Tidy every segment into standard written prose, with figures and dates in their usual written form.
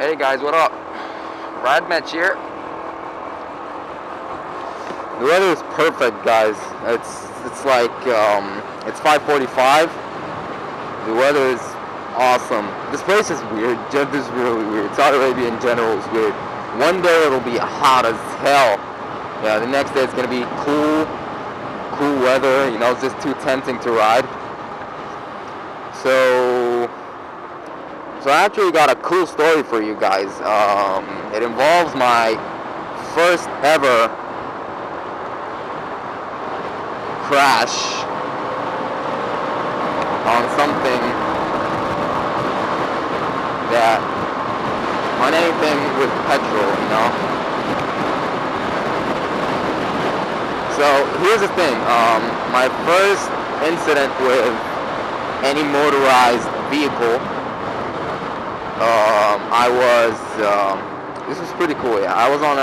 Hey guys, what up? Rad Match here. The weather is perfect, guys. It's like it's 5:45. The weather is awesome. This place is weird. Jeddah is really weird. Saudi Arabia in general is weird. One day it'll be hot as hell. Yeah, the next day it's gonna be cool weather. You know, it's just too tempting to ride. So I actually got a cool story for you guys. It involves my first ever crash on something on anything with petrol, you know. So here's the thing. My first incident with any motorized vehicle. This was pretty cool. Yeah, I was on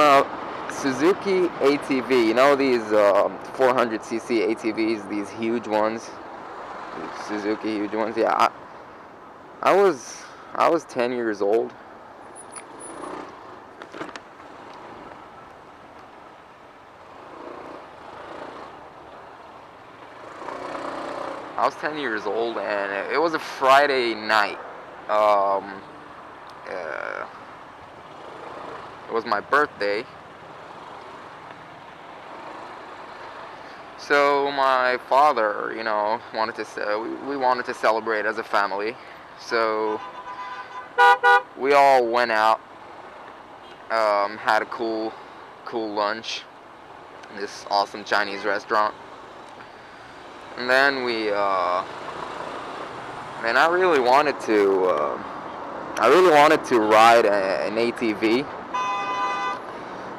a Suzuki ATV. You know these 400cc ATVs, these huge ones, Suzuki huge ones. Yeah, I was 10 years old. I was 10 years old, and it was a Friday night. It was my birthday. So my father, you know, we wanted to celebrate as a family. So we all went out, had a cool lunch in this awesome Chinese restaurant. And then I really wanted to ride an ATV.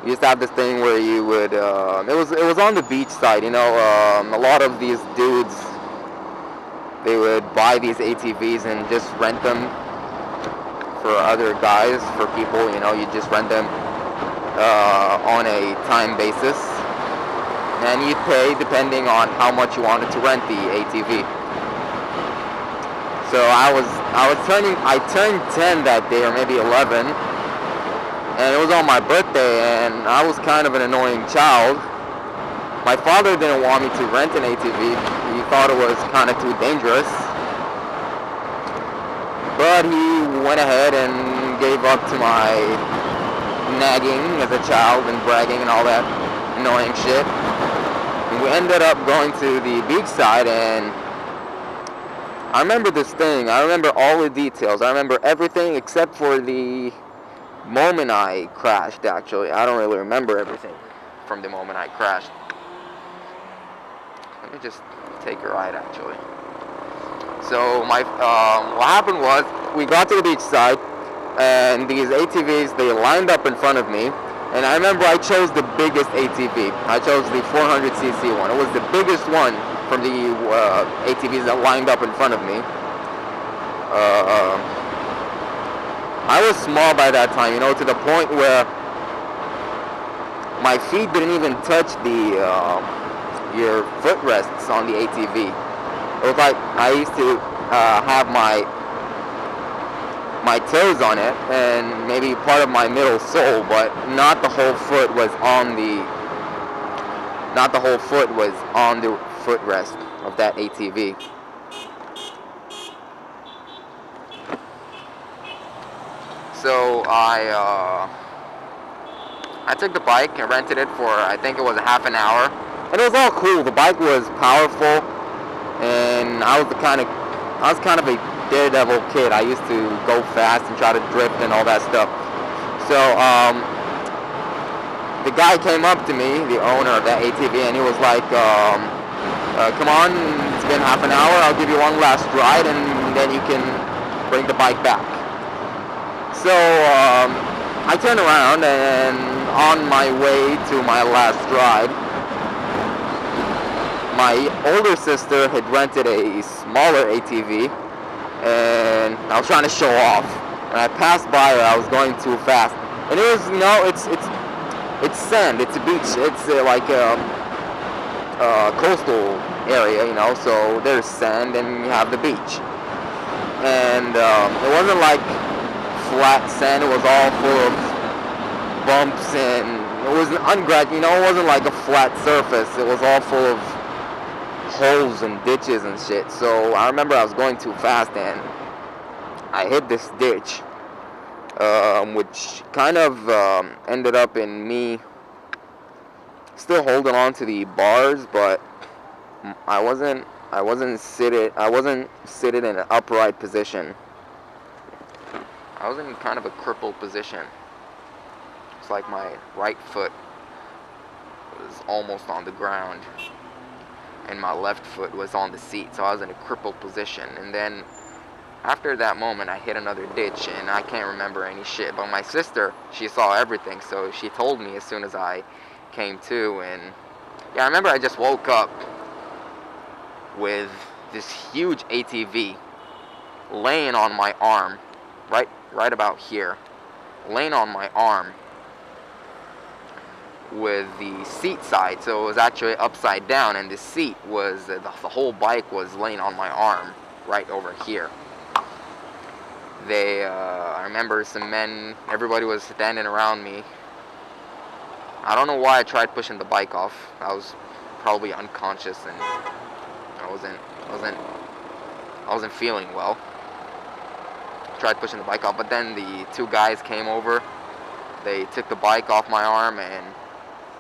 We used to have this thing where you would, it was on the beach side, you know. A lot of these dudes, they would buy these ATVs and just rent them for other guys, for people, you know. You just rent them on a time basis. And you'd pay depending on how much you wanted to rent the ATV. So I turned 10 that day, or maybe 11, and it was on my birthday, and I was kind of an annoying child. My father didn't want me to rent an ATV. He thought it was kind of too dangerous. But he went ahead and gave up to my nagging as a child and bragging and all that annoying shit. We ended up going to the beach side, and I remember this thing. I remember all the details. I remember everything except for the moment I crashed, actually. I don't really remember everything from the moment I crashed. Let me just take a ride, actually. So what happened was, we got to the beach side, and these ATVs, they lined up in front of me. And I remember I chose the biggest ATV. I chose the 400cc one. It was the biggest one from the ATVs that lined up in front of me. I was small by that time, you know, to the point where my feet didn't even touch your footrests on the ATV. It was like I used to have my toes on it, and maybe part of my middle sole, but not the whole foot was on the footrest of that ATV. So I took the bike and rented it for, I think it was a half an hour, and it was all cool. The bike was powerful, and I was kind of a daredevil kid. I used to go fast and try to drift and all that stuff. So the guy came up to me, the owner of that ATV, and he was like, come on, it's been half an hour, I'll give you one last ride, and then you can bring the bike back. So I turned around, and on my way to my last ride, my older sister had rented a smaller ATV, and I was trying to show off, and I passed by her. I was going too fast, and it was, you know, it's sand, it's a beach, it's like a coastal area, you know, so there's sand and you have the beach. and it wasn't like flat sand. It was all full of bumps, and it was it wasn't like a flat surface. It was all full of holes and ditches and shit. So I remember I was going too fast, and I hit this ditch, which kind of ended up in me still holding on to the bars, but I wasn't seated in an upright position. I was in kind of a crippled position. It's like my right foot was almost on the ground and my left foot was on the seat, so I was in a crippled position. And then after that moment, I hit another ditch, and I can't remember any shit. But my sister, she saw everything, so she told me as soon as I came to. And yeah, I remember I just woke up with this huge ATV laying on my arm, right about here, laying on my arm with the seat side, so it was actually upside down, and the seat was, the whole bike was laying on my arm right over here. I remember some men, everybody was standing around me. I don't know why I tried pushing the bike off. I was probably unconscious, and I wasn't feeling well. Tried pushing the bike off, but then the two guys came over. They took the bike off my arm, and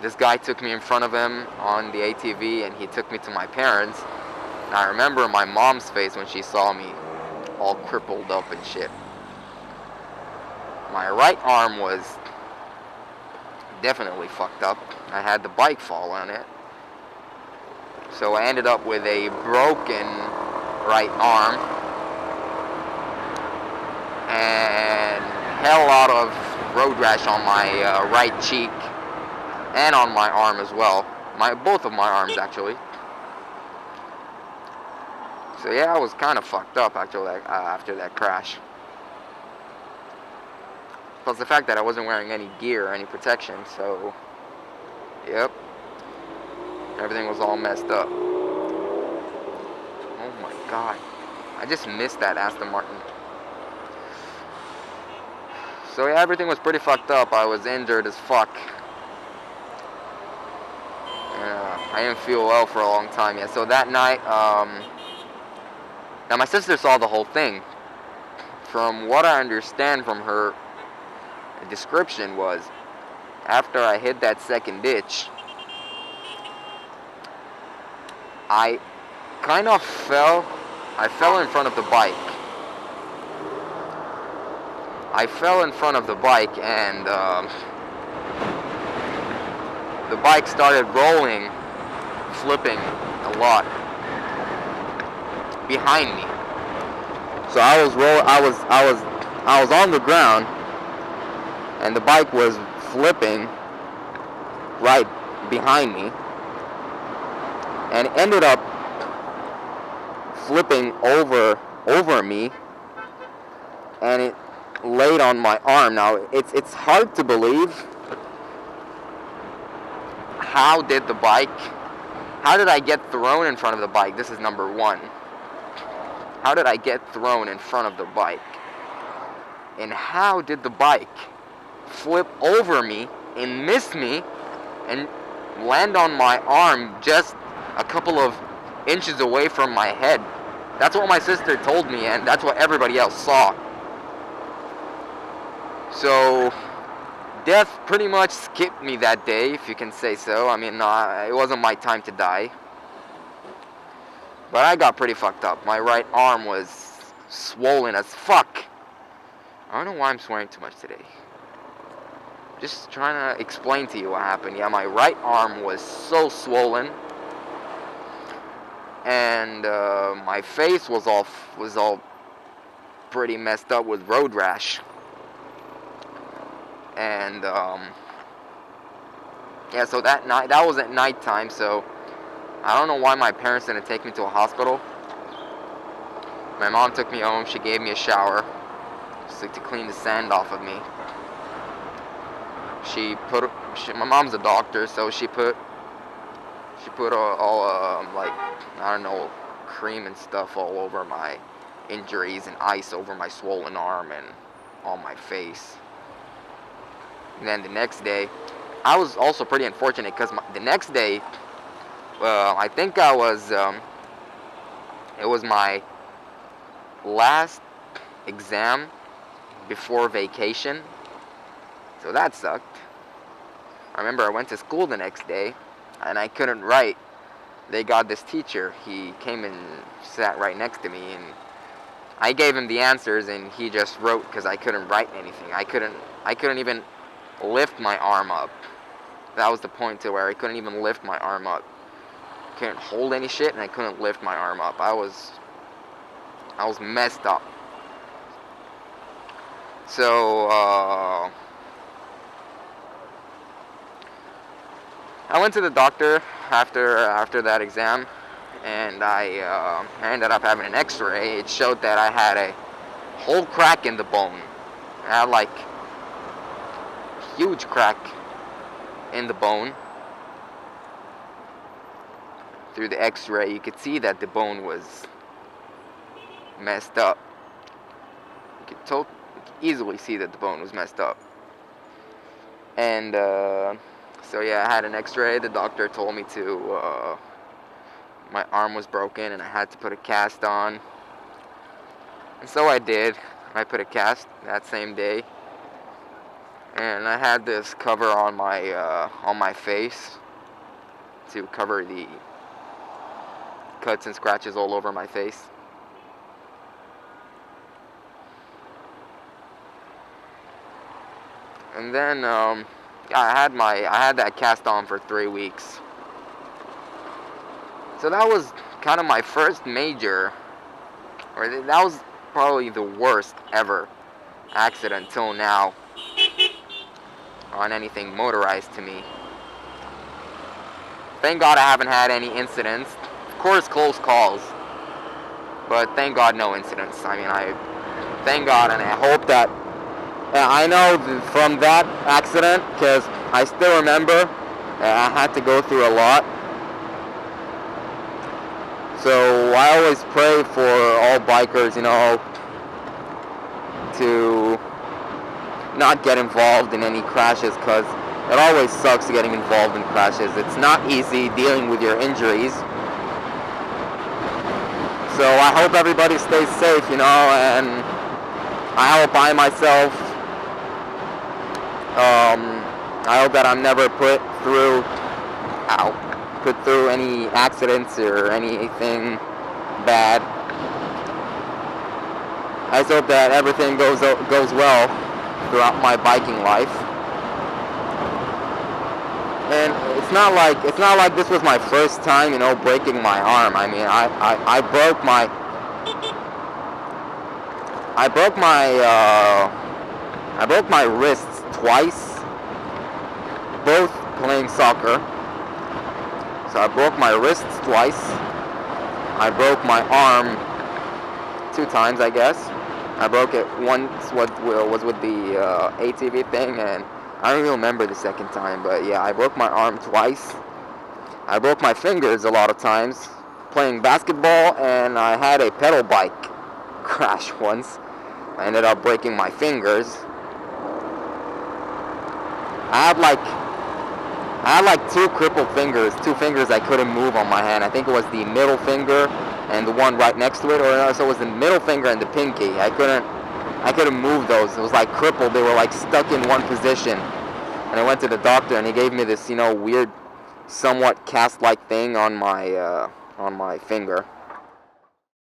this guy took me in front of him on the ATV, and he took me to my parents. And I remember my mom's face when she saw me all crippled up and shit. My right arm was definitely fucked up. I had the bike fall on it. So I ended up with a broken right arm and hell lot of road rash on my right cheek and on my arm as well. Both of my arms, actually. So yeah, I was kind of fucked up actually after that crash. Plus the fact that I wasn't wearing any gear or any protection, so yep, everything was all messed up. Oh my god, I just missed that Aston Martin. So yeah, everything was pretty fucked up. I was injured as fuck. I didn't feel well for a long time yet. So that night, now my sister saw the whole thing. From what I understand from her description was, after I hit that second ditch, I kind of fell in front of the bike. I fell in front of the bike, and the bike started rolling, flipping a lot behind me. So I was on the ground, and the bike was flipping right behind me, and ended up flipping over me, and it laid on my arm. Now it's hard to believe. How did I get thrown in front of the bike? This is number one. How did I get thrown in front of the bike? And how did the bike flip over me and miss me and land on my arm just a couple of inches away from my head? That's what my sister told me, and that's what everybody else saw. So death pretty much skipped me that day, if you can say so. I mean, it wasn't my time to die. But I got pretty fucked up. My right arm was swollen as fuck. I don't know why I'm swearing too much today. Just trying to explain to you what happened. Yeah, my right arm was so swollen. And my face was all pretty messed up with road rash. And yeah, so that was at nighttime, so I don't know why my parents didn't take me to a hospital. My mom took me home. She gave me a shower just to clean the sand off of me. My mom's a doctor, so she put all like, I don't know, cream and stuff all over my injuries and ice over my swollen arm and on my face. And then the next day, I was also pretty unfortunate because the next day, I think it was my last exam before vacation, so that sucked. I remember I went to school the next day, and I couldn't write. They got this teacher, he came and sat right next to me, and I gave him the answers, and he just wrote because I couldn't write anything. I couldn't even lift my arm up. That was the point to where I couldn't even lift my arm up. Couldn't hold any shit, and I couldn't lift my arm up. I was messed up. So I went to the doctor after that exam, and I ended up having an X-ray. It showed that I had a whole crack in the bone. I had like a huge crack in the bone. Through the X-ray, you could see that the bone was messed up. You could easily see that the bone was messed up. And so yeah, I had an X-ray. The doctor told me to my arm was broken and I had to put a cast on. And so I did. I put a cast that same day. And I had this cover on my face to cover the cuts and scratches all over my face. And then I had that cast on for 3 weeks. So that was kind of my first major, or that was probably the worst ever accident till now on anything motorized to me. Thank God I haven't had any incidents. Of course, close calls, but thank God no incidents. I mean, thank God, and I hope that. I know from that accident, because I still remember I had to go through a lot. So I always pray for all bikers, to not get involved in any crashes, because it always sucks getting involved in crashes. It's not easy dealing with your injuries. So I hope everybody stays safe, and I hope I myself, I hope that I'm never put through any accidents or anything bad. I just hope that everything goes well throughout my biking life. And it's not like this was my first time, breaking my arm. I mean, I broke my wrists twice, both playing soccer. So I broke my wrists twice. I broke my arm 2 times, I guess. I broke it once was with the ATV thing, and I don't even remember the second time, but yeah, I broke my arm twice. I broke my fingers a lot of times playing basketball, and I had a pedal bike crash once. I ended up breaking my fingers. I had like 2 crippled fingers, 2 fingers I couldn't move on my hand. I think it was the middle finger and the one right next to it, or so it was the middle finger and the pinky. I couldn't move those. It was like crippled. They were like stuck in one position. And I went to the doctor, and he gave me this, weird, somewhat cast-like thing on my finger.